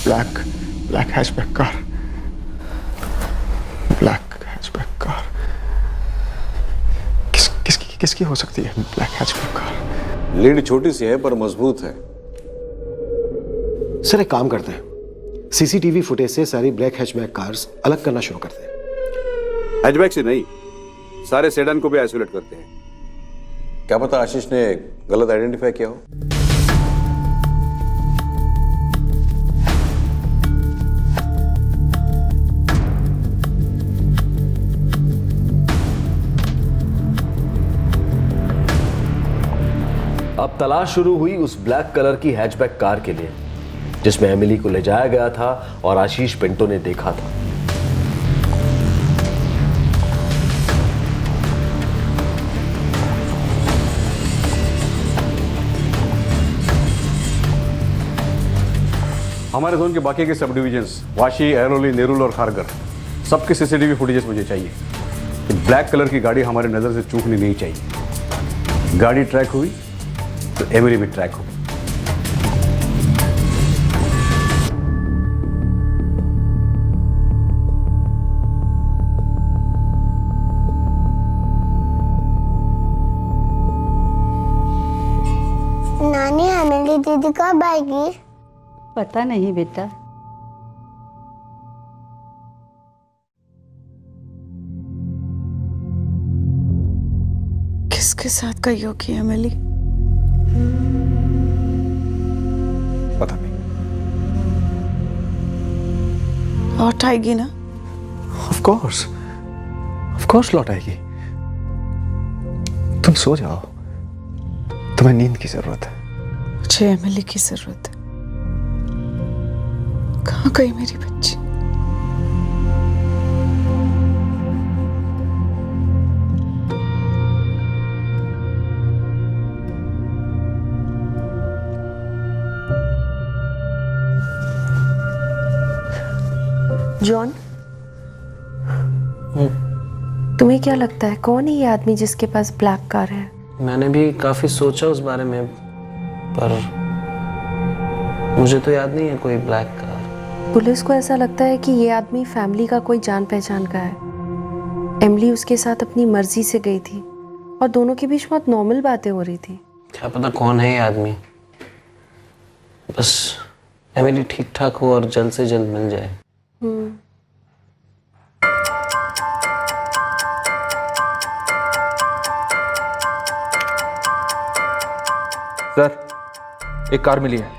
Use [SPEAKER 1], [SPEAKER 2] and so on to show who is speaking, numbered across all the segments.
[SPEAKER 1] Black hatchback car, black hatchback car. किसकी हो सकती है ब्लैक हैचबैक कार?
[SPEAKER 2] लीड छोटी सी है पर मजबूत है।
[SPEAKER 3] सर एक काम करते हैं, सीसीटीवी फुटेज से सारी ब्लैक हैचबैक कार्स अलग करना शुरू करते हैं।
[SPEAKER 2] हैचबैक से नहीं, सारे सेडान को भी आइसोलेट करते हैं। क्या पता आशीष ने गलत आइडेंटिफाई किया हो।
[SPEAKER 4] अब तलाश शुरू हुई उस ब्लैक कलर की हैचबैक कार के लिए जिसमें एमिली को ले जाया गया था और आशीष पिंटो ने देखा था।
[SPEAKER 2] हमारे जोन के बाकी के सब डिविजन्स वाशी, ऐरोली, नेरुल और खारगर सबके सीसीटीवी फुटेजेस मुझे चाहिए। ब्लैक कलर की गाड़ी हमारे नजर से चूकनी नहीं चाहिए। गाड़ी ट्रैक हुई तो एमिली भी ट्रैक हो।
[SPEAKER 5] नानी एमिली दीदी कब आएगी?
[SPEAKER 6] पता नहीं बेटा।
[SPEAKER 7] किसके साथ गई होगी एमिली?
[SPEAKER 1] पता नहीं।
[SPEAKER 7] लौट आएगी ना?
[SPEAKER 1] ऑफ कोर्स लौट आएगी। तुम सो जाओ, तुम्हें नींद की जरूरत है।
[SPEAKER 7] मुझे एमिली की जरूरत है। कहाँ गई मेरी बच्ची?
[SPEAKER 8] जॉन, तुम्हें क्या लगता है कौन है ये आदमी जिसके पास ब्लैक कार है?
[SPEAKER 9] मैंने भी काफी सोचा उस बारे में, पर मुझे तो याद नहीं है कोई ब्लैक कार।
[SPEAKER 8] पुलिस को ऐसा लगता है कि ये आदमी फैमिली का कोई जान पहचान का है। एमिली उसके साथ अपनी मर्जी से गई थी और दोनों के बीच बहुत नॉर्मल बातें हो रही थी।
[SPEAKER 9] क्या पता कौन है ये आदमी। बस एमिली ठीक ठाक हो और जल्द से जल्द मिल जाए।
[SPEAKER 10] सर, एक कार मिली है,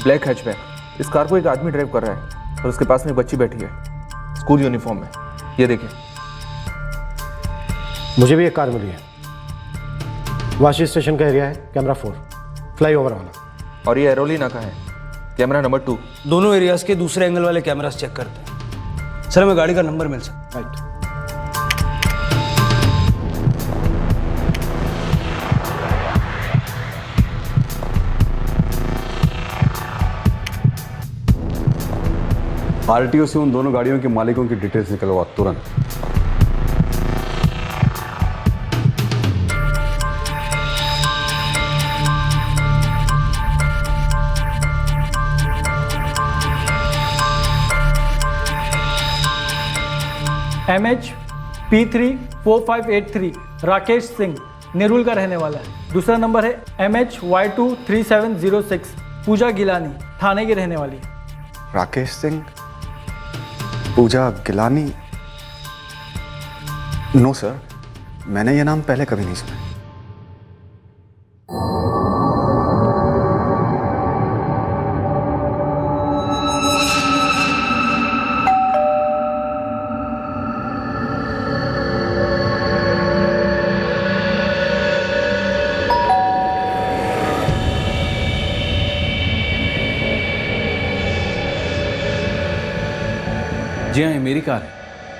[SPEAKER 10] ब्लैक हैचबैक। इस कार को एक आदमी ड्राइव कर रहा है और उसके पास में एक बच्ची बैठी है, स्कूल यूनिफॉर्म में। ये देखिए।
[SPEAKER 3] मुझे भी एक कार मिली है, वाशी स्टेशन का एरिया है, कैमरा 4, फ्लाईओवर वाला।
[SPEAKER 10] और ये एरोली नाका है, कैमरा नंबर 2।
[SPEAKER 11] दोनों एरियाज के दूसरे एंगल वाले कैमरास चेक करते हैं। सर, हमें गाड़ी का नंबर मिल सकता है?
[SPEAKER 3] राइट।
[SPEAKER 2] आरटीओ से उन दोनों गाड़ियों के मालिकों की डिटेल्स निकलवा तुरंत।
[SPEAKER 12] MH P34583 राकेश सिंह नेरुल का रहने वाला है। दूसरा नंबर है MH Y23706 पूजा गिलानी थाने की रहने वाली है।
[SPEAKER 1] राकेश सिंह, पूजा गिलानी? नो सर, मैंने ये नाम पहले कभी नहीं सुना।
[SPEAKER 13] जी हाँ, ये मेरी कार है,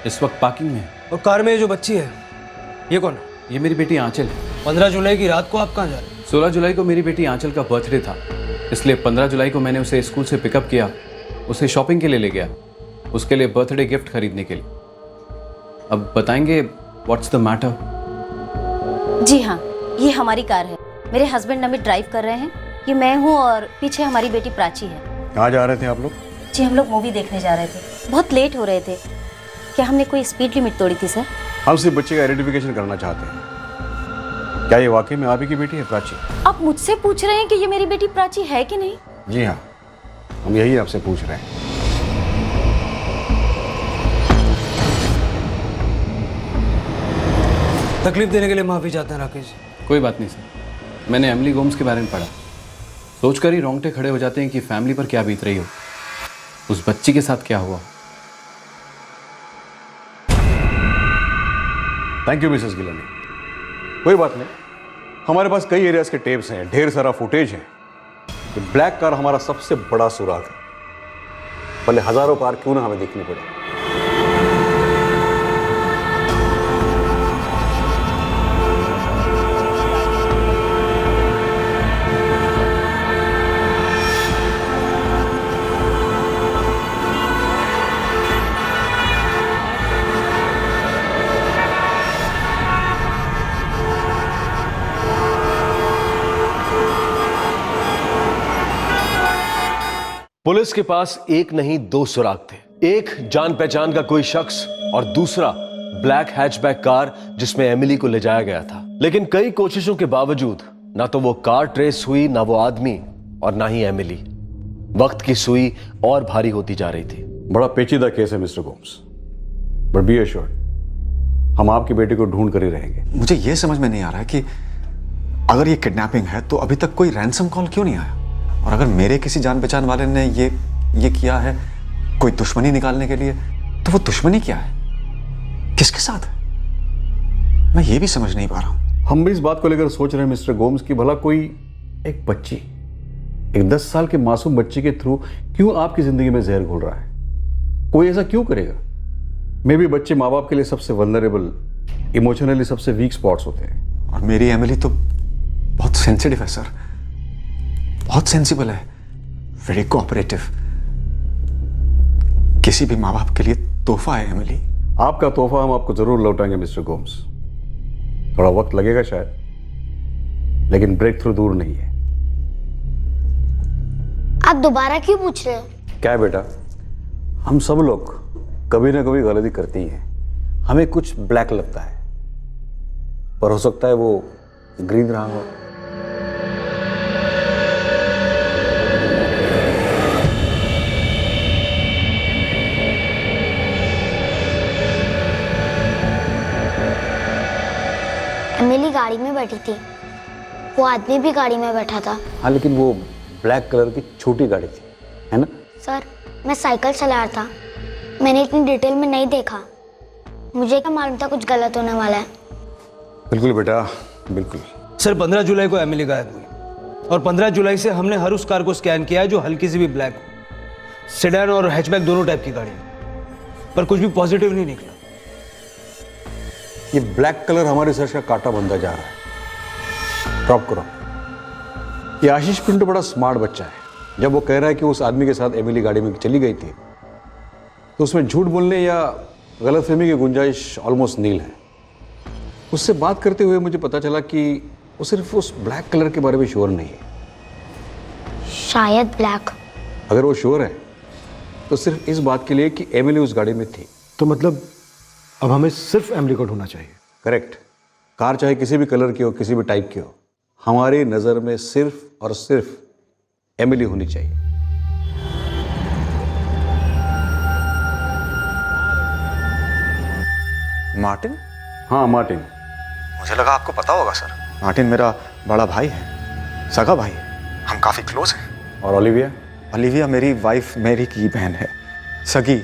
[SPEAKER 13] इस वक्त पार्किंग में है।
[SPEAKER 11] और कार में जो बच्ची है, ये कौन है?
[SPEAKER 13] ये मेरी बेटी आंचल है।
[SPEAKER 11] 15 जुलाई की रात को आप कहाँ जा रहे हैं?
[SPEAKER 13] 16 जुलाई को मेरी बेटी आंचल का बर्थडे था, इसलिए 15 जुलाई को मैंने उसे स्कूल से पिकअप किया, उसे शॉपिंग के लिए ले गया, उसके लिए बर्थडे गिफ्ट खरीदने के लिए। अब बताएंगे व्हाट्स द मैटर?
[SPEAKER 14] जी हाँ, ये हमारी कार है, मेरे हस्बैंड अमित ड्राइव कर रहे हैं। ये मैं हूँ और पीछे हमारी बेटी प्राची है।
[SPEAKER 2] कहाँ जा रहे थे आप लोग?
[SPEAKER 14] जी हम लोग मूवी देखने जा रहे थे, बहुत लेट हो रहे थे। क्या हमने कोई स्पीड लिमिट तोड़ी थी सर?
[SPEAKER 2] हम सिर्फ बच्चे का आइडेंटिफिकेशन करना चाहते हैं। क्या ये वाकई में आप ही की बेटी है प्राची?
[SPEAKER 14] आप मुझसे पूछ रहे हैं कि ये मेरी बेटी प्राची है कि नहीं?
[SPEAKER 2] जी हाँ, हम यही आपसे पूछ रहे हैं।
[SPEAKER 11] तकलीफ देने के लिए माफी चाहते हैं राकेश जी।
[SPEAKER 13] कोई बात नहीं सर, मैंने एमिली गोम्स के बारे में पढ़ा, सोचकर ही रोंगटे खड़े हो जाते हैं कि फैमिली पर क्या बीत रही हो, उस बच्ची के साथ क्या हुआ।
[SPEAKER 2] Thank you Mrs Gilani. कोई बात नहीं, हमारे पास कई एरियाज के टेप्स हैं, ढेर सारा फुटेज है। ये ब्लैक कार हमारा सबसे बड़ा सुराग है, भले हजारों कार क्यों ना हमें देखनी पड़े।
[SPEAKER 4] पुलिस के पास एक नहीं दो सुराग थे। एक जान पहचान का कोई शख्स और दूसरा ब्लैक हैचबैक कार जिसमें एमिली को ले जाया गया था। लेकिन कई कोशिशों के बावजूद ना तो वो कार ट्रेस हुई, ना वो आदमी और ना ही एमिली। वक्त की सुई और भारी होती जा रही थी।
[SPEAKER 2] बड़ा पेचीदा केस है Mr Gomes, but be assured, हम आपकी बेटी को ढूंढ कर ही रहेंगे।
[SPEAKER 1] मुझे ये समझ में नहीं आ रहा है कि अगर ये किडनैपिंग है तो अभी तक कोई रैंसम कॉल क्यों नहीं आया? और अगर मेरे किसी जान पहचान वाले ने ये किया है कोई दुश्मनी निकालने के लिए, तो वो दुश्मनी क्या है, किसके साथ है? मैं ये भी समझ नहीं पा रहा हूं।
[SPEAKER 2] हम भी इस बात को लेकर सोच रहे हैं मिस्टर गोम्स की भला कोई एक बच्ची, एक 10 साल के मासूम बच्ची के थ्रू क्यों आपकी जिंदगी में जहर घोल रहा है? कोई ऐसा क्यों करेगा? मे भी बच्चे माँ बाप के लिए सबसे वल्नरेबल, इमोशनली सबसे वीक स्पॉट्स होते हैं।
[SPEAKER 1] और मेरी एमिली तो बहुत सेंसिटिव है सर, बहुत सेंसिबल है, वेरी कोऑपरेटिव, किसी भी माँ बाप के लिए तोहफा है एमिली।
[SPEAKER 2] आपका तोहफा हम आपको जरूर लौटाएंगे मिस्टर गोम्स, थोड़ा वक्त लगेगा शायद, लेकिन ब्रेक थ्रू दूर नहीं है।
[SPEAKER 5] आप दोबारा क्यों पूछ रहे हो?
[SPEAKER 2] क्या है बेटा, हम सब लोग कभी ना कभी गलती करते ही हैं। हमें कुछ ब्लैक लगता है, पर हो सकता है वो ग्रीन रहा हो।
[SPEAKER 5] एमिली गाड़ी में बैठी थी, वो आदमी भी गाड़ी में बैठा था।
[SPEAKER 2] हाँ, लेकिन वो ब्लैक कलर की छोटी गाड़ी थी, है ना?
[SPEAKER 5] सर, मैं साइकिल चला रहा था, मैंने इतनी डिटेल में नहीं देखा। मुझे क्या मालूम था कुछ गलत होने वाला है।
[SPEAKER 2] बिल्कुल बेटा, बिल्कुल।
[SPEAKER 11] सर 15 जुलाई को एमिली गायब हुई और 15 जुलाई से हमने हर उस कार को स्कैन किया है जो हल्की सी भी ब्लैक हो। सेडान और हैचबैक दोनों टाइप की गाड़ी, पर कुछ भी पॉजिटिव नहीं निकला।
[SPEAKER 2] ये ब्लैक कलर हमारे रिसर्च का कांटा बनता जा रहा है। ड्रॉप करो। ये आशीष पिंटू बड़ा स्मार्ट बच्चा है। जब वो कह रहा है कि उस आदमी के साथ एमिली गाड़ी में चली गई थी, तो उसमें झूठ बोलने या गलतफहमी की गुंजाइश ऑलमोस्ट नील है। उससे बात करते हुए मुझे पता चला कि वो सिर्फ उस ब्लैक कलर के बारे में श्योर नहीं है।
[SPEAKER 5] शायद ब्लैक।
[SPEAKER 2] अगर वो श्योर है तो सिर्फ इस बात के लिए कि एमिली उस गाड़ी में थी।
[SPEAKER 3] तो मतलब अब हमें सिर्फ एमिली को ढूंढना चाहिए।
[SPEAKER 2] करेक्ट। कार चाहे किसी भी कलर की हो, किसी भी टाइप की हो, हमारी नज़र में सिर्फ और सिर्फ एमिली होनी चाहिए।
[SPEAKER 1] मार्टिन?
[SPEAKER 2] हाँ, मार्टिन।
[SPEAKER 1] मुझे लगा आपको पता होगा सर। मार्टिन मेरा बड़ा भाई है, सगा भाई है, हम काफ़ी क्लोज हैं।
[SPEAKER 2] और ओलिविया?
[SPEAKER 1] ओलिविया मेरी वाइफ मेरी की बहन है, सगी।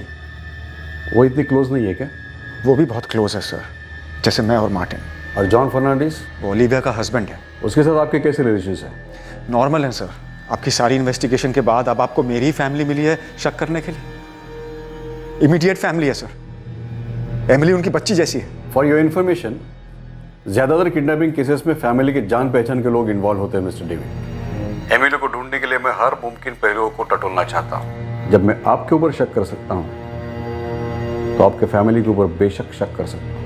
[SPEAKER 2] वो इतनी क्लोज नहीं है क्या?
[SPEAKER 1] वो भी बहुत क्लोज है सर, जैसे मैं और मार्टिन।
[SPEAKER 2] और जॉन फर्नांडिस?
[SPEAKER 1] वो ओलिविया का हस्बैंड है।
[SPEAKER 2] उसके साथ आपके कैसे रिलेशंस हैं?
[SPEAKER 1] नॉर्मल है सर। आपकी सारी इन्वेस्टिगेशन के बाद अब आपको मेरी फैमिली मिली है शक करने के लिए? इमीडिएट फैमिली है सर, एमिली उनकी बच्ची जैसी है।
[SPEAKER 2] फॉर योर इन्फॉर्मेशन, ज़्यादातर किडनैपिंग केसेस में फैमिली के जान पहचान के लोग इन्वॉल्व होते हैं मिस्टर डेविड। एमिली को ढूंढने के लिए मैं हर मुमकिन पहलुओं को टटोलना चाहता हूँ। जब मैं आपके ऊपर शक कर सकता हूँ तो आपके फैमिली के ऊपर बेशक शक कर सकता हूँ।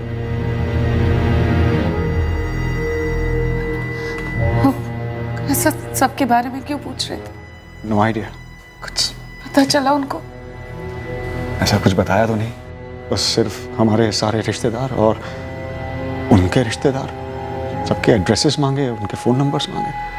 [SPEAKER 7] ऐसा सबके बारे में क्यों पूछ रहे थे?
[SPEAKER 1] No idea.
[SPEAKER 7] कुछ पता चला उनको?
[SPEAKER 1] ऐसा कुछ बताया तो नहीं? बस सिर्फ हमारे सारे रिश्तेदार और उनके रिश्तेदार, सबके एड्रेसेस मांगे, उनके फ़ोन नंबर्स मांगे।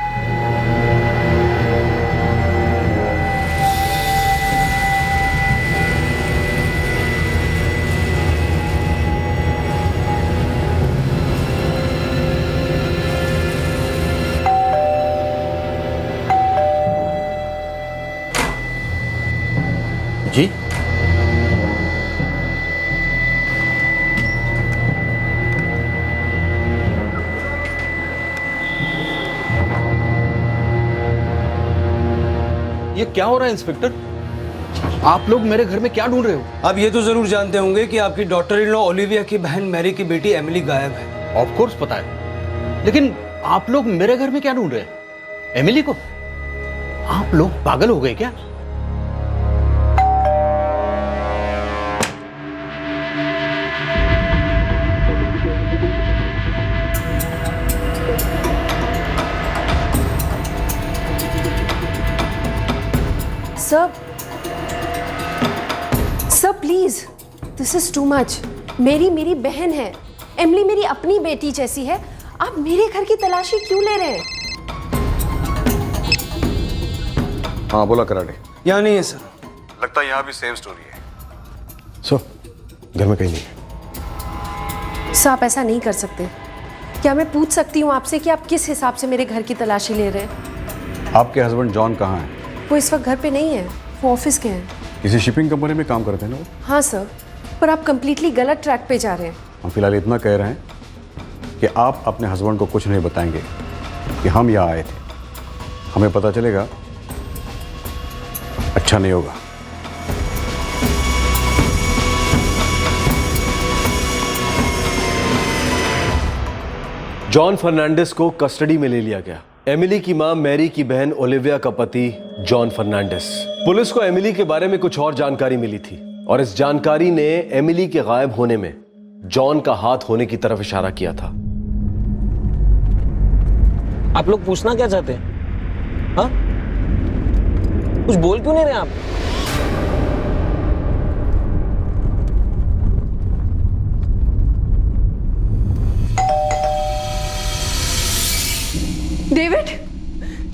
[SPEAKER 2] जी
[SPEAKER 11] ये क्या हो रहा है इंस्पेक्टर?
[SPEAKER 10] आप लोग मेरे घर में क्या ढूंढ रहे हो?
[SPEAKER 11] आप ये तो जरूर जानते होंगे कि आपकी डॉटर इन लॉ ओलिविया की बहन मैरी की बेटी एमिली गायब है।
[SPEAKER 10] ऑफ कोर्स पता है, लेकिन आप लोग मेरे घर में क्या ढूंढ रहे हैं? एमिली को? आप लोग पागल हो गए क्या?
[SPEAKER 8] Sir please, this is too much. मेरी बहन है, एमिली मेरी अपनी बेटी जैसी है। आप मेरे घर की तलाशी क्यों ले रहे हैं?
[SPEAKER 2] हाँ बोला कराटे।
[SPEAKER 11] यहाँ नहीं है सर।
[SPEAKER 2] लगता है यहाँ भी सेम स्टोरी है।
[SPEAKER 3] सर घर में कहीं नहीं है।
[SPEAKER 8] सर आप ऐसा नहीं कर सकते। क्या मैं पूछ सकती हूँ आपसे कि आप किस हिसाब से मेरे घर की तलाशी ले रहे हैं?
[SPEAKER 2] आपके हस्बैंड जॉन कहाँ हैं?
[SPEAKER 8] वो इस वक्त घर पे नहीं है, वो ऑफिस के हैं।
[SPEAKER 2] किसी शिपिंग कंपनी में काम करते हैं ना वो?
[SPEAKER 8] हाँ सर, पर आप कंप्लीटली गलत ट्रैक पे जा रहे हैं।
[SPEAKER 2] हम फिलहाल इतना कह रहे हैं कि आप अपने हस्बैंड को कुछ नहीं बताएंगे कि हम यहाँ आए थे। हमें पता चलेगा, अच्छा नहीं होगा।
[SPEAKER 4] जॉन फर्नांडिस को कस्टडी में ले लिया गया। एमिली की मां मैरी की बहन ओलिविया का पति जॉन फर्नांडिस। पुलिस को एमिली के बारे में कुछ और जानकारी मिली थी और इस जानकारी ने एमिली के गायब होने में जॉन का हाथ होने की तरफ इशारा किया था।
[SPEAKER 9] आप लोग पूछना क्या चाहते हैं? हाँ, कुछ बोल क्यों नहीं रहे आप?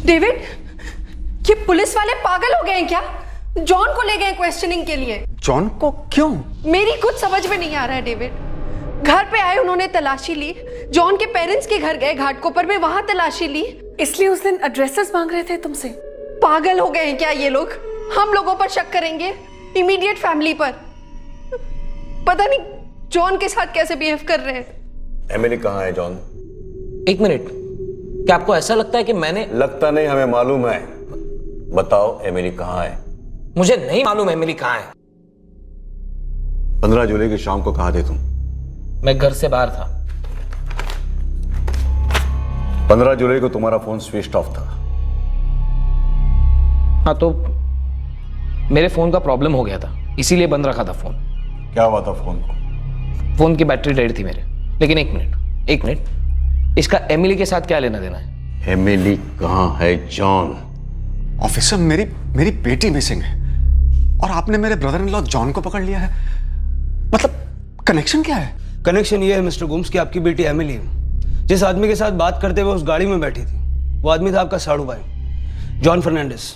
[SPEAKER 8] डेविड, ये पुलिस वाले पागल हो गए हैं क्या? जॉन को ले गए क्वेश्चनिंग के लिए।
[SPEAKER 1] जॉन को क्यों?
[SPEAKER 8] मेरी कुछ समझ में नहीं आ रहा है डेविड। घर पे आए, उन्होंने तलाशी ली। जॉन के पेरेंट्स के घर गए घाटकोपर में, वहां तलाशी ली। इसलिए उस दिन एड्रेसेस मांग रहे थे तुमसे। पागल हो गए हैं क्या ये लोग? हम लोगों पर शक करेंगे, इमीडिएट फैमिली पर। पता नहीं जॉन के साथ कैसे बिहेव कर रहे हैं।
[SPEAKER 2] एमिली कहाँ है जॉन?
[SPEAKER 9] एक मिनट, क्या आपको ऐसा लगता है कि मैंने?
[SPEAKER 2] लगता नहीं, हमें मालूम है। बताओ एमिली कहाँ है?
[SPEAKER 9] मुझे नहीं मालूम एमिली कहाँ है।
[SPEAKER 2] 15 जुलाई की शाम को कहाँ थे तुम?
[SPEAKER 9] मैं घर से बाहर था।
[SPEAKER 2] 15 जुलाई को तुम्हारा फोन स्विच ऑफ था।
[SPEAKER 9] हाँ, तो मेरे फोन का प्रॉब्लम हो गया था, इसीलिए बंद रखा था फोन।
[SPEAKER 2] क्या हुआ था फोन को?
[SPEAKER 9] फोन की बैटरी डेड थी मेरे। लेकिन एक मिनट, इसका एमिली के साथ क्या लेना देना है?
[SPEAKER 2] एमिली कहाँ है जॉन?
[SPEAKER 1] ऑफिसर, मेरी बेटी मिसिंग है और आपने मेरे ब्रदर इन लॉ जॉन को पकड़ लिया है। मतलब कनेक्शन क्या है?
[SPEAKER 11] कनेक्शन ये है मिस्टर गुम्स कि आपकी बेटी एमिली जिस आदमी के साथ बात करते हुए उस गाड़ी में बैठी थी, वो आदमी था आपका साड़ू भाई, John Fernandes.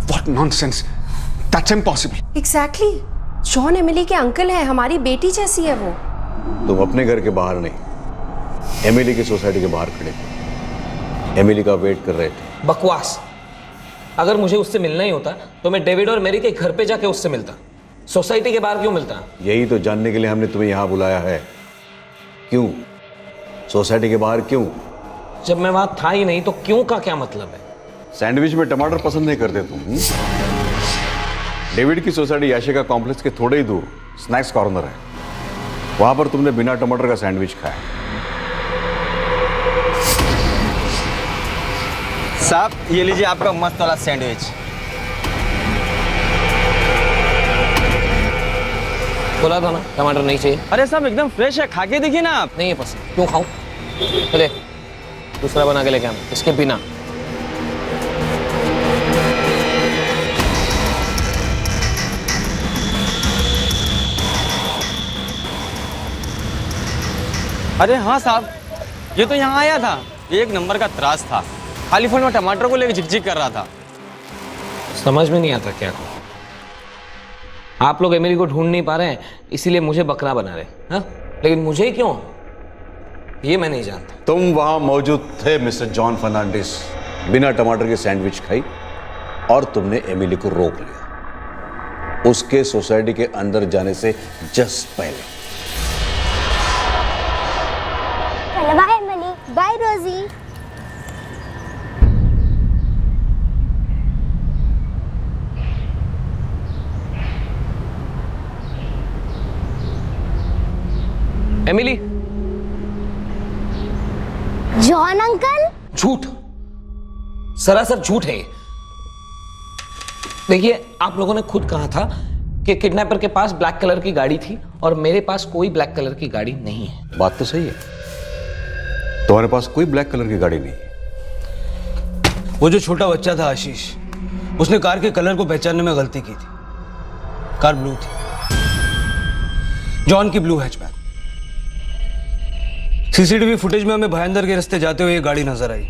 [SPEAKER 1] What nonsense! That's impossible.
[SPEAKER 8] Exactly. John Emily के अंकल है, हमारी बेटी जैसी है वो।
[SPEAKER 2] तुम अपने घर के बाहर नहीं, एमिली की सोसाइटी के बाहर खड़े थे, एमिली का वेट कर रहे थे।
[SPEAKER 9] बकवास। अगर मुझे उससे मिलना ही होता तो मैं डेविड और मेरी के घर पे जाके उससे मिलता। सोसाइटी के बाहर क्यों मिलता?
[SPEAKER 2] यही तो जानने के लिए हमने तुम्हें यहां बुलाया है। क्यों? सोसाइटी के बाहर क्यों?
[SPEAKER 9] जब मैं वहां था ही नहीं तो क्यों का क्या मतलब है?
[SPEAKER 2] सैंडविच में टमाटर पसंद नहीं करते तुम? डेविड की सोसाइटी याशिका कॉम्प्लेक्स के थोड़े ही दूर स्नैक्स कॉर्नर है, वहां पर तुमने बिना टमाटर का सैंडविच खाया।
[SPEAKER 15] साहब ये लीजिए आपका मस्त वाला सैंडविच।
[SPEAKER 9] बोला था ना टमाटर नहीं चाहिए।
[SPEAKER 15] अरे साहब एकदम फ्रेश है, खा के देखिए ना आप।
[SPEAKER 9] नहीं है पसंद, क्यों खाऊं? चले दूसरा बना के लेके आना, इसके बिना।
[SPEAKER 15] अरे हाँ साहब, ये तो यहाँ आया था, एक नंबर का त्रास था, खाली फोन में टमाटर को लेकर झिकझिक कर रहा था।
[SPEAKER 9] समझ में नहीं आता क्या करूं। आप लोग एमिली को ढूंढ नहीं पा रहे हैं, इसीलिए मुझे बकरा बना रहे हैं, हाँ? लेकिन मुझे क्यों, ये मैं नहीं जानता।
[SPEAKER 2] तुम वहां मौजूद थे मिस्टर जॉन फर्नांडिस, बिना टमाटर के सैंडविच खाई और तुमने एमिली को रोक लिया उसके सोसाइटी के अंदर जाने से जस्ट पहले।
[SPEAKER 5] Bye Emily, bye Rosie.
[SPEAKER 9] Emily.
[SPEAKER 5] John uncle?
[SPEAKER 9] झूठ, सरासर झूठ है। देखिए, आप लोगों ने खुद कहा था कि किडनैपर के पास ब्लैक कलर की गाड़ी थी और मेरे पास कोई ब्लैक कलर की गाड़ी नहीं है।
[SPEAKER 2] बात तो सही है, तुम्हारे पास कोई ब्लैक कलर की गाड़ी नहीं है।
[SPEAKER 11] वो जो छोटा बच्चा था आशीष, उसने कार के कलर को पहचानने में गलती की थी। कार ब्लू थी, जॉन की ब्लू हैचबैक। सीसीटीवी फुटेज में हमें भायंदर के रास्ते जाते हुए ये गाड़ी नजर आई।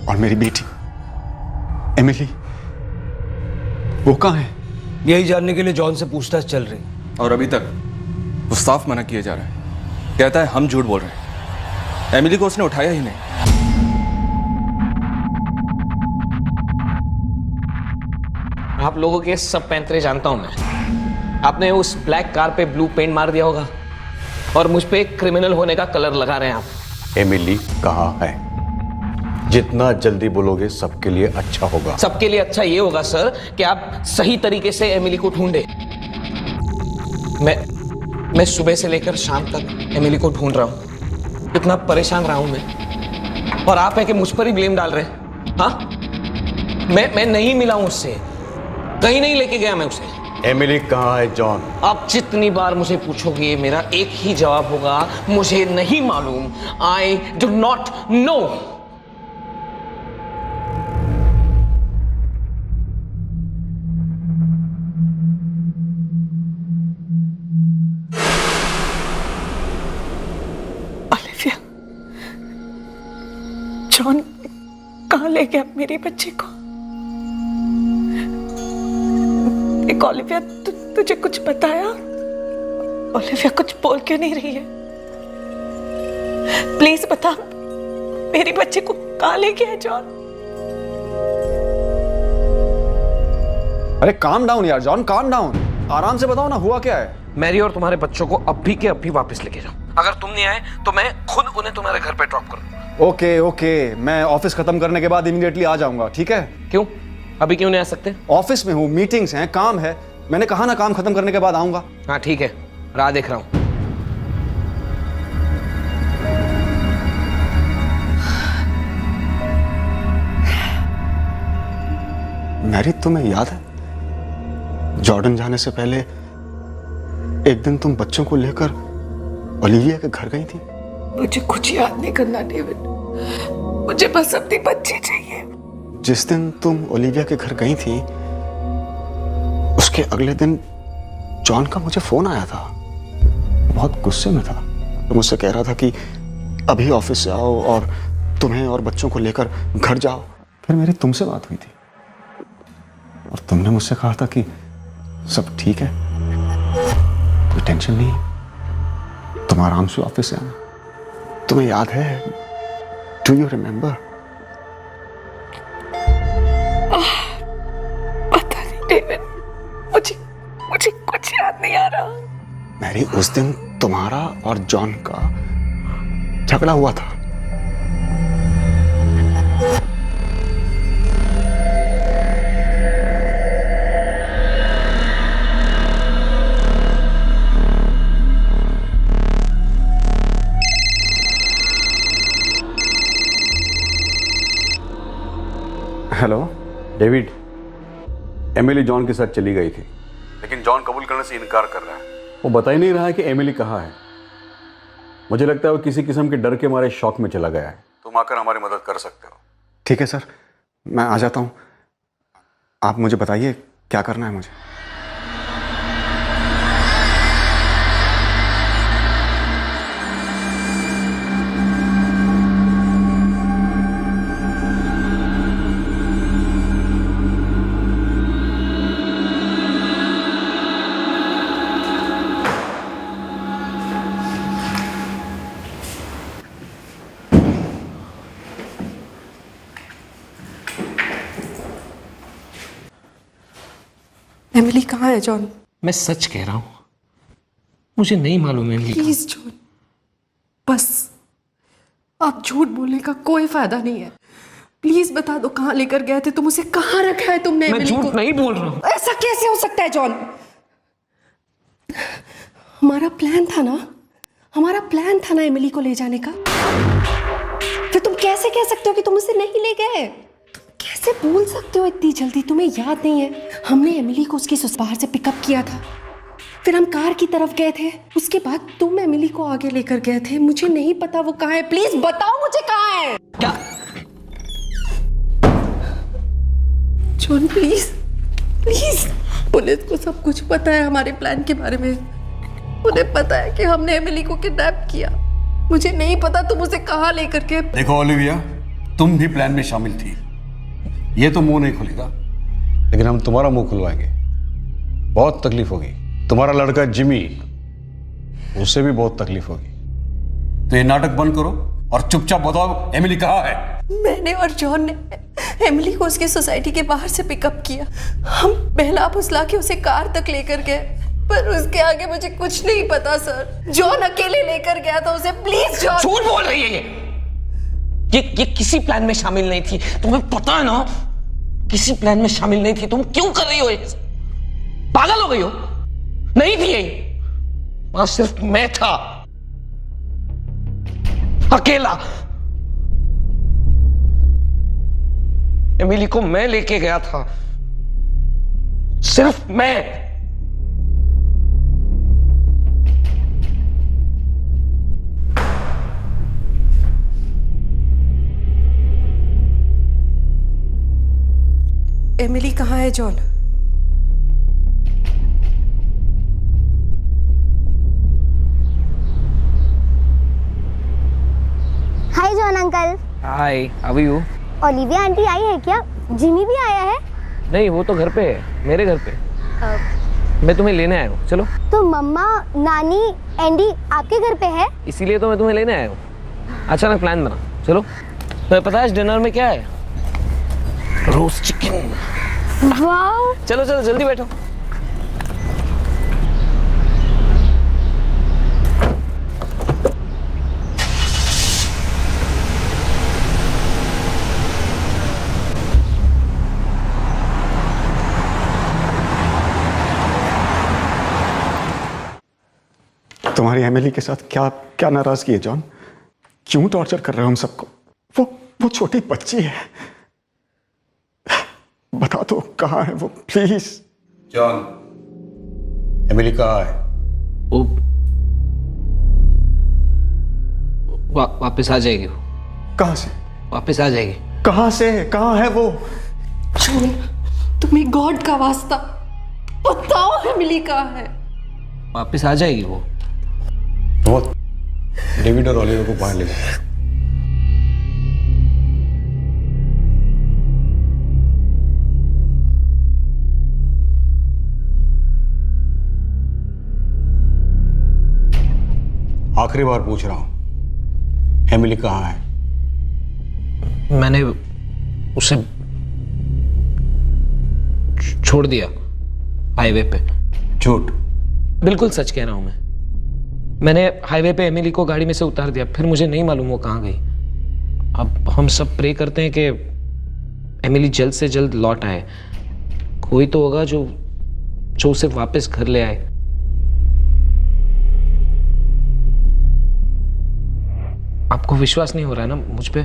[SPEAKER 1] और मेरी बेटी एमिली, वो कहाँ है?
[SPEAKER 11] यही जानने के लिए जॉन से पूछताछ चल रही।
[SPEAKER 10] और अभी तक वो साफ मना किया जा रहा है, कहता है हम झूठ बोल रहे हैं, एमिली को उसने उठाया ही नहीं।
[SPEAKER 9] आप लोगों के सब पैंतरे जानता हूं मैं। आपने उस ब्लैक कार पे ब्लू पेंट मार दिया होगा और मुझ पे क्रिमिनल होने का कलर लगा रहे हैं आप।
[SPEAKER 2] एमिली कहाँ है? जितना जल्दी बोलोगे सबके लिए अच्छा होगा।
[SPEAKER 9] सबके लिए अच्छा ये होगा सर कि आप सही तरीके से एमिली को ढूंढे। मैं सुबह से लेकर शाम तक एमिली को ढूंढ रहा हूं, इतना परेशान रहा हूं मैं, और आप है कि मुझ पर ही ब्लेम डाल रहे हैं। हाँ, मैं नहीं मिला हूं उससे, कहीं नहीं लेके गया मैं उसे।
[SPEAKER 2] एमिली कहाँ है जॉन?
[SPEAKER 9] आप जितनी बार मुझे पूछोगे मेरा एक ही जवाब होगा, मुझे नहीं मालूम। I do not know.
[SPEAKER 7] Olivia, John कहाँ ले गया मेरे बच्चे को? ओलिविया, तुझे कुछ बताया? ओलिविया कुछ बोल क्यों नहीं रही है? प्लीज बता, मेरी बच्चे को कहाँ ले गया है जॉन?
[SPEAKER 1] अरे काम डाउन यार जॉन, काम डाउन, आराम से बताओ ना हुआ क्या है।
[SPEAKER 9] मैरी और तुम्हारे बच्चों को अभी के अभी वापस लेके जाओ। अगर तुम नहीं आए तो मैं खुद उन्हें तुम्हारे घर पे ड्रॉप करूंगा।
[SPEAKER 1] ओके ओके, मैं ऑफिस खत्म करने के बाद इमीडिएटली आ जाऊंगा, ठीक है?
[SPEAKER 9] क्यों, अभी क्यों नहीं आ सकते?
[SPEAKER 1] ऑफिस में हूँ, मीटिंग्स हैं, काम है। मैंने कहा ना काम खत्म करने के बाद आऊंगा।
[SPEAKER 9] हाँ ठीक है, राह देख रहा हूं।
[SPEAKER 1] मैरी, तुम्हें याद है जॉर्डन जाने से पहले एक दिन तुम बच्चों को लेकर ओलिविया के घर गई थी?
[SPEAKER 7] मुझे कुछ याद नहीं करना डेविड, मुझे बस अपनी बच्ची चाहिए।
[SPEAKER 1] जिस दिन तुम ओलिविया के घर गई थी उसके अगले दिन जॉन का मुझे फोन आया था। बहुत गुस्से में था, तो मुझसे कह रहा था कि अभी ऑफिस से आओ और तुम्हें और बच्चों को लेकर घर जाओ। फिर मेरी तुमसे बात हुई थी और तुमने मुझसे कहा था कि सब ठीक है, कोई टेंशन नहीं है, तुम आराम से ऑफिस से आना। तुम्हें याद है? Do you remember?
[SPEAKER 7] पता नहीं डेविड, मुझे कुछ याद नहीं आ रहा।
[SPEAKER 1] मैरी, उस दिन तुम्हारा और जॉन का झगड़ा हुआ था।
[SPEAKER 2] हेलो डेविड, एमिली जॉन के साथ चली गई थी, लेकिन जॉन कबूल करने से इनकार कर रहा है। वो बता ही नहीं रहा है कि एमिली कहाँ है। मुझे लगता है वो किसी किस्म के डर के मारे शॉक में चला गया है। तुम आकर हमारी मदद कर सकते हो।
[SPEAKER 1] ठीक है सर, मैं आ जाता हूँ। आप मुझे बताइए क्या करना है मुझे?
[SPEAKER 8] एमिली कहाँ है जॉन?
[SPEAKER 9] मैं सच कह रहा हूं, मुझे नहीं मालूम एमिली।
[SPEAKER 8] प्लीज जॉन, बस आप झूठ बोलने का कोई फायदा नहीं है। प्लीज बता दो कहाँ लेकर गए थे तुम उसे, कहाँ रखा है तुमने
[SPEAKER 9] मैं
[SPEAKER 8] एमिली को?
[SPEAKER 9] झूठ नहीं बोल रहा हूं।
[SPEAKER 8] ऐसा कैसे हो सकता है जॉन? हमारा प्लान था ना एमिली को ले जाने का। फिर तुम कैसे कह सकते हो कि तुम उसे नहीं ले गए? कैसे भूल सकते हो इतनी जल्दी? तुम्हें याद नहीं है हमने एमिली को उसकी ससुराल से पिकअप किया था, फिर हम कार की तरफ गए थे, उसके बाद तुम एमिली को आगे लेकर गए थे। मुझे नहीं पता वो कहाँ है, प्लीज बताओ मुझे कहाँ है।
[SPEAKER 9] क्या?
[SPEAKER 8] जॉन प्लीज प्लीज, पुलिस को सब कुछ पता है हमारे प्लान के बारे में। उन्हें पता है कि हमने एमिली को किडनैप किया। मुझे नहीं पता तुम उसे कहाँ लेकर के।
[SPEAKER 2] देखो ओलिविया, तुम भी प्लान में शामिल थी। ये तो मुंह नहीं खुलेगा, लेकिन हम तुम्हारा मुंह खुलवाएंगे। बहुत तकलीफ होगी। तुम्हारा लड़का जिमी, उससे भी बहुत तकलीफ होगी। तो ये नाटक बंद करो और चुपचाप बताओ एमिली कहाँ है।
[SPEAKER 8] मैंने और जॉन ने एमिली को उसकी सोसाइटी के बाहर से पिकअप किया। हम बहला फुसला के उसे कार तक लेकर गए, पर उसके आगे मुझे कुछ नहीं पता सर। जॉन अकेले लेकर गया था उसे। Please John.
[SPEAKER 9] झूठ बोल रही है ये किसी प्लान में शामिल नहीं थी। तुम्हें पता है ना, किसी प्लान में शामिल नहीं थी। तुम क्यों कर रही हो ये? पागल हो गई हो? नहीं थी यही, वहां सिर्फ मैं था, अकेला। एमिली को मैं लेके गया था, सिर्फ मैं।
[SPEAKER 8] एमिली कहाँ है John?
[SPEAKER 5] Hi John uncle.
[SPEAKER 15] Hi, how are you?
[SPEAKER 5] Olivia aunty आई है क्या? जिमी भी आया है?
[SPEAKER 15] नहीं, वो तो घर पे है, मेरे घर पे। मैं तुम्हें लेने आया हूँ, चलो।
[SPEAKER 5] तो मम्मा, नानी, एंडी आपके घर पे है?
[SPEAKER 15] इसीलिए तो मैं तुम्हें लेने आया हूँ। अचानक प्लान बना, चलो। तुम्हें पता है इस डिनर में क्या है? Roast chicken.
[SPEAKER 5] वाओ।
[SPEAKER 15] चलो चलो जल्दी बैठो।
[SPEAKER 1] तुम्हारी एमिली के साथ क्या क्या नाराजगी है जॉन? क्यों टॉर्चर कर रहे हो हम सबको? वो छोटी बच्ची है। बता दो कहाँ है वो, प्लीज।
[SPEAKER 2] जॉन, एमिली कहाँ है?
[SPEAKER 15] वो वापस आ जाएगी। वो
[SPEAKER 1] कहाँ से
[SPEAKER 15] वापस आ जाएगी?
[SPEAKER 1] कहाँ से? कहाँ है वो?
[SPEAKER 8] जॉन, तुम्हें गॉड का वास्ता बताओ एमिली कहाँ है?
[SPEAKER 15] वापस आ जाएगी वो।
[SPEAKER 2] डेविड और ओलिविया को बाहर ले जाओ। आखिरी बार पूछ रहा हूं, एमिली कहाँ है?
[SPEAKER 9] मैंने उसे छोड़ दिया हाईवे पे।
[SPEAKER 2] झूठ।
[SPEAKER 9] बिल्कुल सच कह रहा हूं मैं। मैंने हाईवे पे एमिली को गाड़ी में से उतार दिया, फिर मुझे नहीं मालूम वो कहाँ गई। अब हम सब प्रे करते हैं कि एमिली जल्द से जल्द लौट आए। कोई तो होगा जो उसे वापस घर ले आए। आपको विश्वास नहीं हो रहा है ना मुझ पे?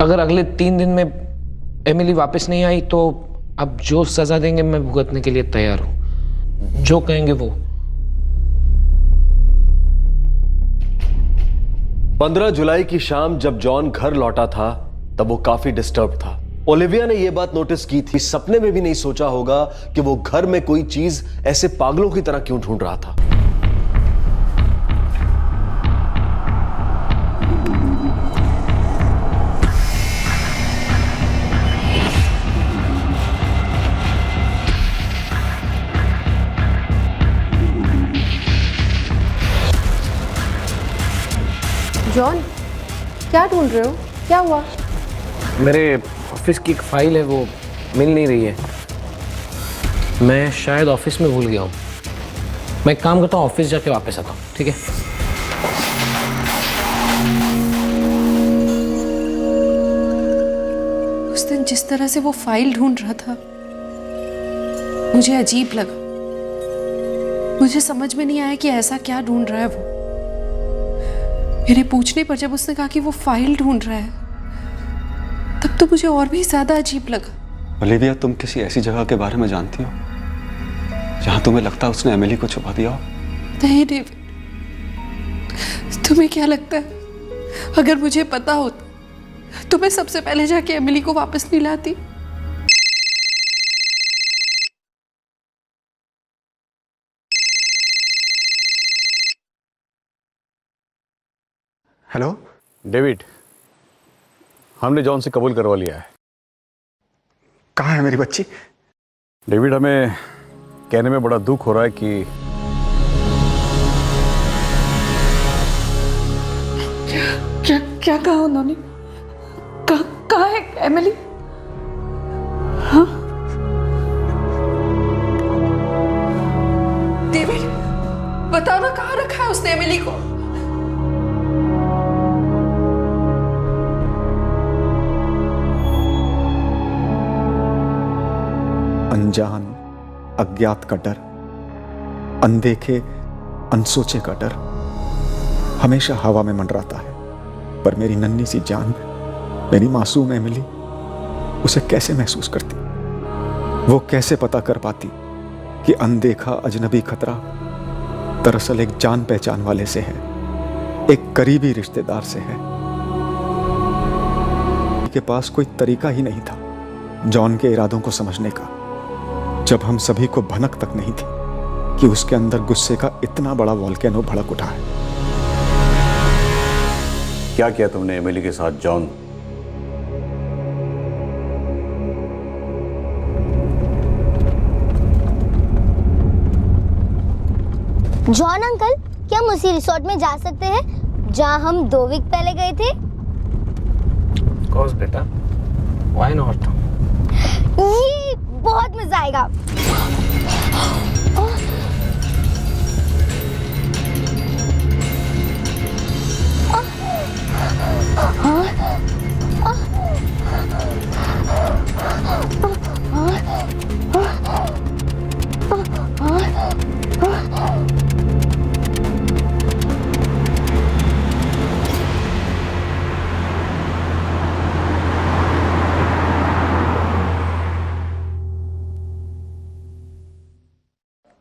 [SPEAKER 9] अगर अगले 3 दिन में एमिली वापस नहीं आई तो अब जो सजा देंगे मैं भुगतने के लिए तैयार हूं। जो कहेंगे वो।
[SPEAKER 4] 15 जुलाई की शाम जब जॉन घर लौटा था तब वो काफी डिस्टर्ब था। ओलिविया ने यह बात नोटिस की थी, सपने में भी नहीं सोचा होगा कि वो घर में कोई चीज ऐसे पागलों की तरह क्यों ढूंढ रहा था।
[SPEAKER 8] जॉन, क्या ढूंढ रहे हो? क्या हुआ?
[SPEAKER 15] मेरे ऑफिस की एक फाइल है, वो मिल नहीं रही है। मैं शायद ऑफिस में भूल गया हूँ। मैं एक काम करता हूँ, ऑफिस जाके वापस आता हूँ, ठीक है?
[SPEAKER 8] उस दिन जिस तरह से वो फाइल ढूंढ रहा था, मुझे अजीब लगा। मुझे समझ में नहीं आया कि ऐसा क्या ढूंढ रहा है वो। मेरे पूछने पर जब उसने कहा कि वो फाइल ढूंढ रहा है, तब तो मुझे और भी ज्यादा अजीब लगा।
[SPEAKER 1] ओलिविया, तुम किसी ऐसी जगह के बारे में जानती हो जहां तुम्हें लगता है उसने एमिली को छुपा दिया हो?
[SPEAKER 8] नहीं डेविड, तुम्हें क्या लगता है अगर मुझे पता होता तो मैं सबसे पहले जाके एमिली को वापस नहीं लाती?
[SPEAKER 1] हेलो
[SPEAKER 2] डेविड, हमने जॉन से कबूल करवा लिया है।
[SPEAKER 1] कहाँ है मेरी बच्ची?
[SPEAKER 2] डेविड, हमें कहने में बड़ा दुख हो रहा है कि
[SPEAKER 7] क्या कहा उन्होंने? कहाँ है एमिली? हाँ?
[SPEAKER 8] डेविड, बताओ ना, कहाँ रखा है उसने एमिली को?
[SPEAKER 1] अनजान, अज्ञात का डर, अनदेखे, अनसोचे का डर हमेशा हवा में मंडराता है। पर मेरी नन्ही सी जान, मेरी मासूम एमिली, उसे कैसे महसूस करती? वो कैसे पता कर पाती कि अनदेखा अजनबी खतरा दरअसल एक जान पहचान वाले से है, एक करीबी रिश्तेदार से है। के पास कोई तरीका ही नहीं था जॉन के इरादों को समझने का, जब हम सभी को भनक तक नहीं थी कि उसके अंदर गुस्से का इतना बड़ा वॉल्केनो भड़क उठा है।
[SPEAKER 2] क्या किया तुमने एमिली के साथ जॉन?
[SPEAKER 5] जॉन अंकल, क्या हम उसी रिसोर्ट में जा सकते हैं जहां हम 2 वीक पहले गए थे?
[SPEAKER 15] Of course, बेटा, why not?
[SPEAKER 5] ये बहुत मजा आएगा।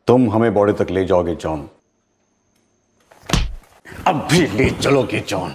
[SPEAKER 2] तुम हमें बॉर्डर तक ले जाओगे जॉन? अब भी ले चलोगे जॉन?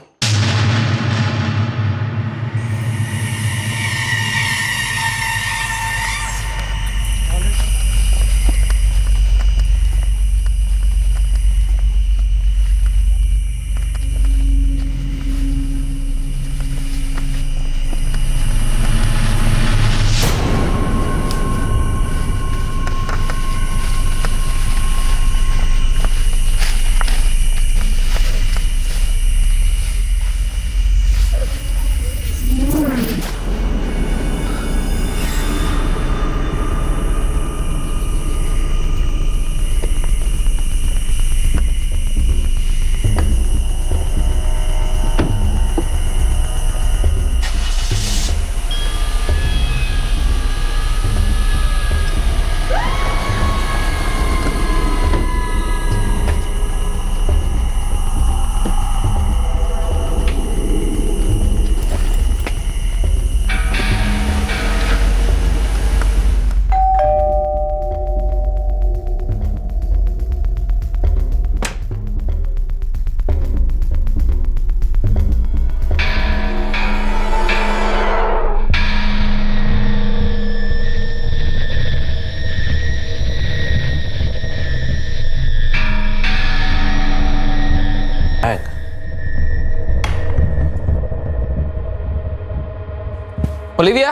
[SPEAKER 9] ओलिविया।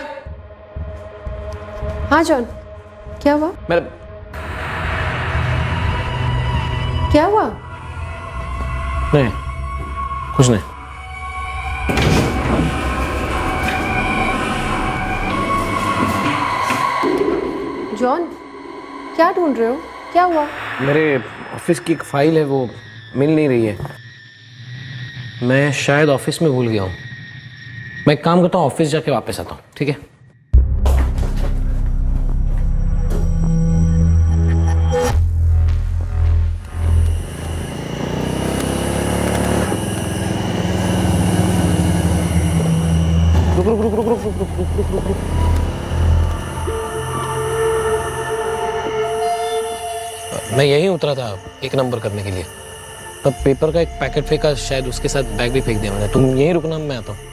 [SPEAKER 8] हाँ जॉन, क्या हुआ?
[SPEAKER 9] मेरे
[SPEAKER 8] क्या हुआ?
[SPEAKER 15] नहीं, कुछ नहीं।
[SPEAKER 8] जॉन, क्या ढूंढ रहे हो? क्या हुआ?
[SPEAKER 15] मेरे ऑफिस की एक फाइल है, वो मिल नहीं रही है। मैं शायद ऑफिस में भूल गया हूँ। मैं एक काम करता हूँ, ऑफिस जाके वापस आता हूँ, ठीक है? रुक रुक रुक रुक रुक रुक रुक रुक रुक रुक। मैं यहीं उतरा था 1 नंबर करने के लिए, तब पेपर का एक पैकेट फेंका, शायद उसके साथ बैग भी फेंक दिया मैंने। तुम यहीं रुकना, मैं आता हूँ।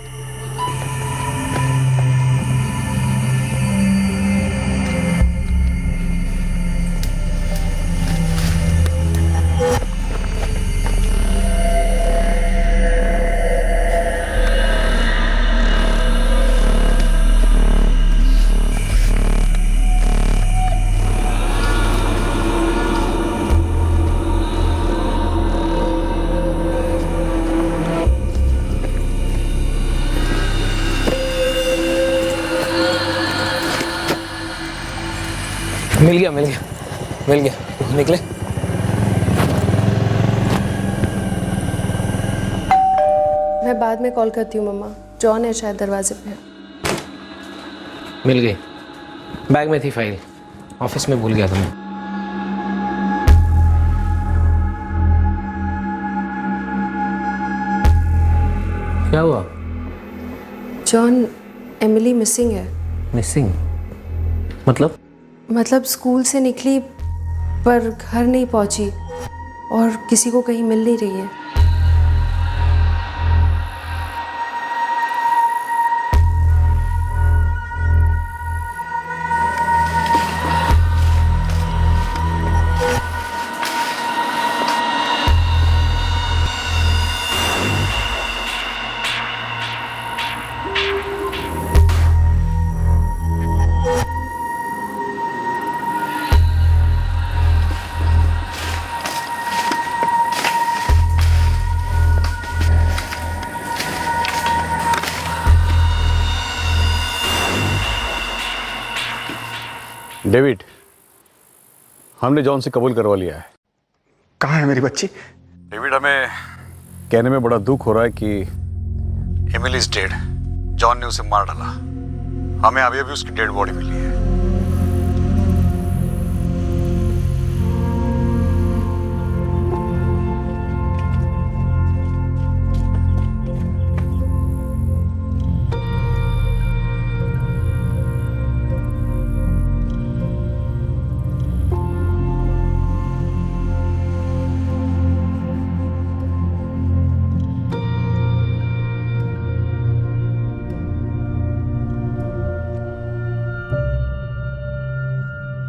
[SPEAKER 15] मिल गया मिल गया मिल गया। निकले।
[SPEAKER 8] मैं बाद में कॉल करती हूँ मम्मा। जॉन है शायद दरवाजे पे।
[SPEAKER 15] मिल गई। बैग में थी फाइल, ऑफिस में भूल गया था मैं। क्या हुआ?
[SPEAKER 8] जॉन, एमिली मिसिंग है।
[SPEAKER 15] मिसिंग?
[SPEAKER 8] मतलब स्कूल से निकली पर घर नहीं पहुंची और किसी को कहीं मिल नहीं रही है।
[SPEAKER 2] डेविड, हमने जॉन से कबूल करवा लिया है।
[SPEAKER 1] कहाँ है मेरी बच्ची?
[SPEAKER 2] डेविड, हमें कहने में बड़ा दुख हो रहा है कि एमिली इज डेड। जॉन ने उसे मार डाला। हमें अभी अभी उसकी डेड बॉडी मिली है।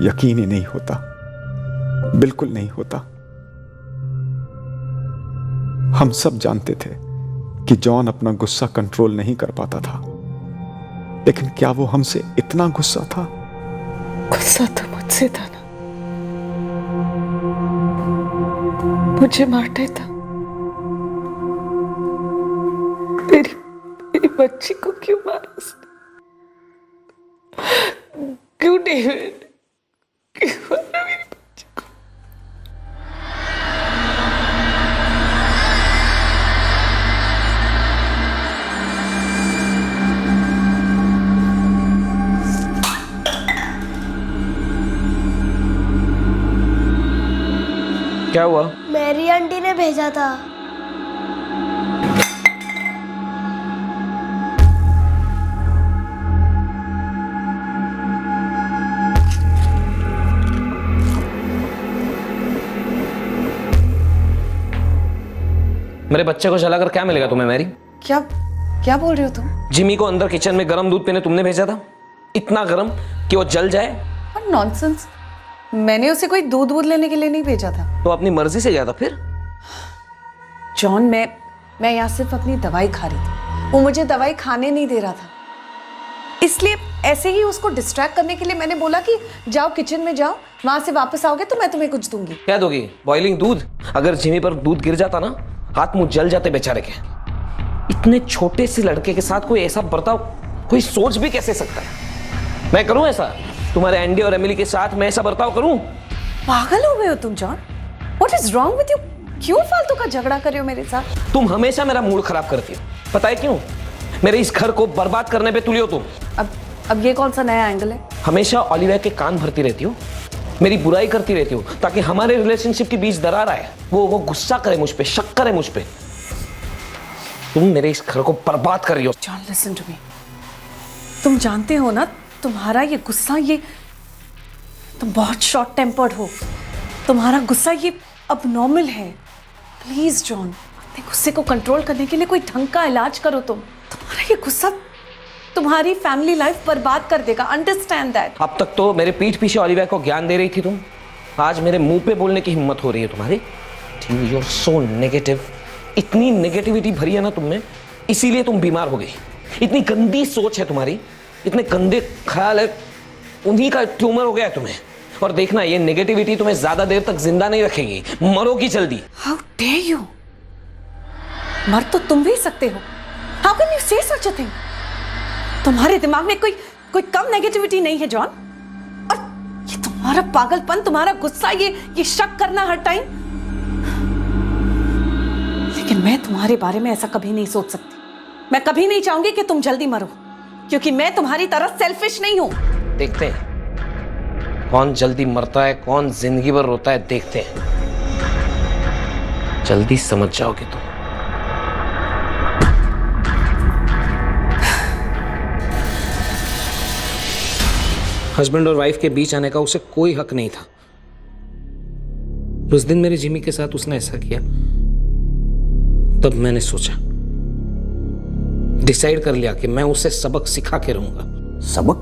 [SPEAKER 1] यकीन ही नहीं होता, बिल्कुल नहीं होता। हम सब जानते थे कि जॉन अपना गुस्सा कंट्रोल नहीं कर पाता था, लेकिन क्या वो हमसे इतना गुस्सा था?
[SPEAKER 7] गुस्सा तो मुझसे था ना, मुझे मारता था। मेरी बच्ची को क्यों मारा उसने? क्यों डेविड? क्यों मारा मेरी बच्ची को?
[SPEAKER 15] क्या हुआ?
[SPEAKER 5] मेरी आंटी ने भेजा था।
[SPEAKER 15] मेरे बच्चे को जलाकर क्या मिलेगा तुम्हें मैरी?
[SPEAKER 7] क्या क्या बोल रहे हो तुम?
[SPEAKER 15] जिमी को अंदर किचन में गर्म दूध पीने तुमने भेजा था, इतना गर्म कि वो जल जाए।
[SPEAKER 7] और नॉनसेंस, मैंने उसे कोई दूध लेने के लिए नहीं भेजा था।
[SPEAKER 15] तो अपनी मर्जी से गया था फिर?
[SPEAKER 7] जॉन, मैं यहाँ सिर्फ अपनी दवाई खा रही थी। वो मुझे दवाई खाने नहीं दे रहा था। इसलिए ऐसे ही उसको डिस्ट्रैक्ट करने के लिए मैंने बोला कि जाओ किचन में जाओ, वहां से वापस आओगे तो मैं तुम्हें कुछ दूंगी।
[SPEAKER 9] क्या दोगी? बॉइलिंग दूध? अगर जिमी पर दूध गिर जाता ना, हाथ मुंह जल जाते बेचारे के। इतने छोटे से लड़के के साथ कोई ऐसा बर्ताव कोई सोच भी कैसे सकता है? मैं करूं ऐसा? तुम्हारे एंडी और एमिली के साथ मैं ऐसा बर्ताव करूं?
[SPEAKER 7] पागल हो गए हो तुम John? What is wrong with you? क्यों फालतू का झगड़ा कर रहे हो मेरे साथ?
[SPEAKER 9] तुम हमेशा मेरा मूड खराब करती हो, पता है क्यों? मेरे इस घर को बर्बाद करने पे तुली हो तुम।
[SPEAKER 7] अब ये कौन सा नया एंगल है?
[SPEAKER 9] हमेशा ओलिविया के कान भरती रहती हो, मेरी बुराई करती रहती हो ताकि हमारे रिलेशनशिप के बीच दरार आए, वो गुस्सा करे मुझ पे, शक करे मुझ पे। तुम मेरे इस घर को बर्बाद कर रही हो।
[SPEAKER 7] जॉन लिसन टू मी, तुम जानते हो ना तुम्हारा ये गुस्सा, ये तुम बहुत शॉर्ट टेम्पर्ड हो, तुम्हारा गुस्सा ये अबनॉर्मल है। प्लीज जॉन, अपने गुस्से को कंट्रोल करने के लिए कोई ढंग का इलाज करो। तुम्हारा ये गुस्सा तुम्हारी फैमिली लाइफ बर्बाद कर देगा, अंडरस्टैंड दैट।
[SPEAKER 9] अब तक तो मेरे पीठ पीछे ओलिविया को ज्ञान दे रही थी तुम, आज मेरे मुंह पे बोलने की हिम्मत हो रही है तुम्हारी? यू आर सो नेगेटिव, इतनी नेगेटिविटी भरी है ना तुम में, इसीलिए तुम बीमार हो गई। इतनी गंदी सोच है तुम्हारी, इतने गंदे ख्याल है, उन्हीं का ट्यूमर हो गया है तुम्हें। और देखना, ये नेगेटिविटी तुम्हें ज्यादा देर तक जिंदा नहीं रखेगी, मरोगी जल्दी।
[SPEAKER 7] How dare you! मर तो तुम भी सकते हो। हाउ कैन यू से सच अ थिंग? तुम्हारे दिमाग में कोई कम नेगेटिविटी नहीं है जॉन। और ये तुम्हारा पागलपन, तुम्हारा गुस्सा, ये शक करना हर टाइम। लेकिन मैं तुम्हारे बारे में ऐसा कभी नहीं सोच सकती। मैं कभी नहीं चाहूंगी कि तुम जल्दी मरो, क्योंकि मैं तुम्हारी तरह सेल्फिश नहीं हूं।
[SPEAKER 9] देखते हैं कौन जल्दी मरता है, कौन जिंदगी भर रोता है, देखते हैं। जल्दी समझ जाओगे तुम। हस्बैंड और वाइफ के बीच आने का उसे कोई हक नहीं था। उस दिन मेरे जिमी के साथ उसने ऐसा किया, तब मैंने सोचा, डिसाइड कर लिया कि मैं उसे सबक सिखा के रहूंगा।
[SPEAKER 2] सबक?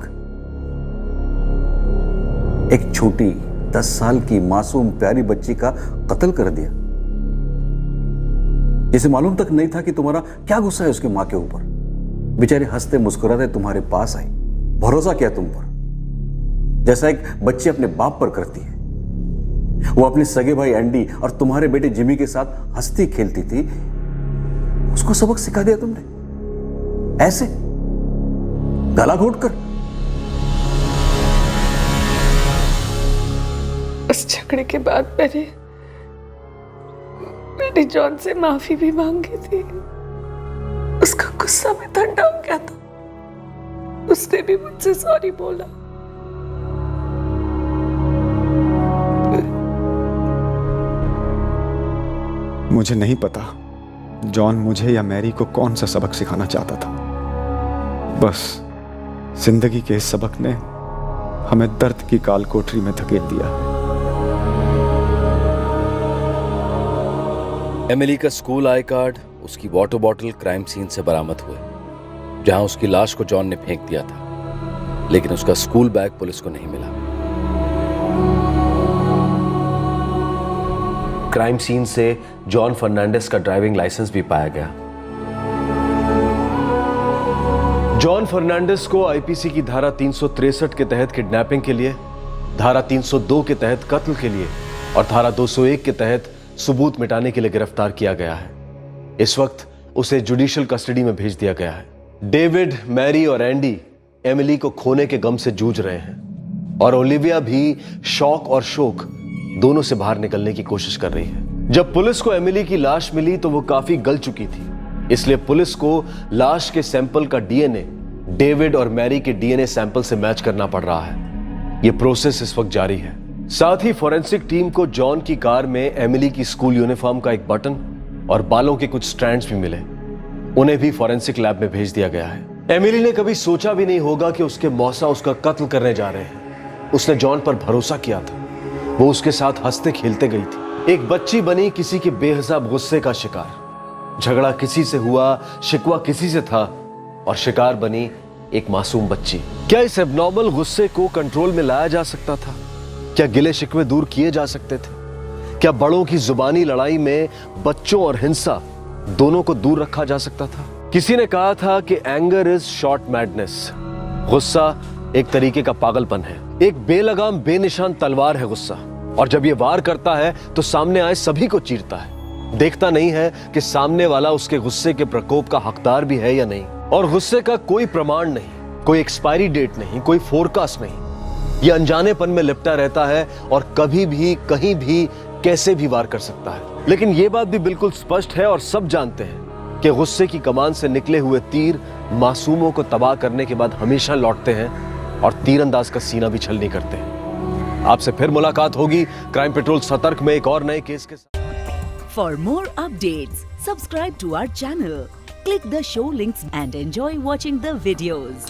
[SPEAKER 2] एक छोटी 10 साल की मासूम प्यारी बच्ची का कत्ल कर दिया, जिसे मालूम तक नहीं था कि तुम्हारा क्या गुस्सा है उसकी मां के ऊपर। बेचारे हंसते मुस्कुराते तुम्हारे पास आई, भरोसा किया तुम पर, जैसा एक बच्ची अपने बाप पर करती है। वो अपने सगे भाई एंडी और तुम्हारे बेटे जिमी के साथ हंसती खेलती थी, उसको सबक सिखा दिया तुमने ऐसे गला घोटकर।
[SPEAKER 7] उस झगड़े के बाद मैंने जॉन से माफी भी मांगी थी। उसका गुस्सा में ठंडा हो गया था, उसने भी मुझसे सॉरी बोला।
[SPEAKER 1] मुझे नहीं पता जॉन मुझे या मैरी को कौन सा सबक सिखाना चाहता था। बस जिंदगी के इस सबक ने हमें दर्द की काल कोठरी में धकेल दिया।
[SPEAKER 4] एमिली का स्कूल आई कार्ड, उसकी वाटर बॉटल क्राइम सीन से बरामद हुए, जहां उसकी लाश को जॉन ने फेंक दिया था, लेकिन उसका स्कूल बैग पुलिस को नहीं मिला। क्राइम सीन से जॉन फर्नांडिस का ड्राइविंग लाइसेंस भी पाया गया। जॉन फर्नांडिस को आईपीसी की धारा 363 के तहत किडनैपिंग के लिए, धारा 302 के तहत कत्ल के लिए और धारा 201 के तहत सबूत मिटाने के लिए गिरफ्तार किया गया है। इस वक्त उसे जुडिशियल कस्टडी में भेज दिया गया है। डेविड, मैरी और एंडी एमिली को खोने के गम से जूझ रहे हैं और ओलिविया भी शौक और शोक दोनों से बाहर निकलने की कोशिश कर रही है। जब पुलिस को एमिली की लाश मिली तो वो काफी गल चुकी थी, इसलिए पुलिस को लाश के सैंपल का डीएनए डेविड और मैरी के डीएनए सैंपल से मैच करना पड़ रहा है। यह प्रोसेस इस वक्त जारी है। साथ ही फॉरेंसिक टीम को जॉन की कार में एमिली की स्कूल यूनिफॉर्म का एक बटन और बालों के कुछ स्ट्रैंड्स भी मिले, उन्हें भी फॉरेंसिक लैब में भेज दिया गया है। एमिली ने कभी सोचा भी नहीं होगा कि उसके मौसा उसका कत्ल करने जा रहे हैं। उसने जॉन पर भरोसा किया था, वो उसके साथ हंसते खेलते गई थी। एक बच्ची बनी किसी के बेहिसाब गुस्से का शिकार। झगड़ा किसी से हुआ, शिकवा किसी से था और शिकार बनी एक मासूम बच्ची। क्या इस एबनॉर्मल गुस्से को कंट्रोल में लाया जा सकता था? क्या गिले शिकवे दूर किए जा सकते थे? क्या बड़ों की जुबानी लड़ाई में बच्चों और हिंसा दोनों को दूर रखा जा सकता था? किसी ने कहा था कि एंगर इज शॉर्ट मैडनेस, गुस्सा एक तरीके का पागलपन है, एक बेलगाम बेनिशान तलवार है गुस्सा। और जब ये वार करता है तो सामने आए सभी को चीरता है। देखता नहीं है कि सामने वाला उसके गुस्से के प्रकोप का हकदार भी है या नहीं। और गुस्से का कोई प्रमाण नहीं, कोई एक्सपायरी डेट नहीं, कोई फोरकास्ट नहीं। ये अनजानेपन में लिपटा रहता है और कभी भी कहीं भी कैसे भी वार कर सकता है। लेकिन ये बात भी बिल्कुल स्पष्ट है और सब जानते हैं कि गुस्से की कमान से निकले हुए तीर मासूमों को तबाह करने के बाद हमेशा लौटते हैं और तीरंदाज का सीना भी छलनी करते हैं। आपसे फिर मुलाकात होगी क्राइम पेट्रोल सतर्क में एक और नए केस के साथ।
[SPEAKER 16] For more updates subscribe to our channel, click the show links and enjoy watching the videos.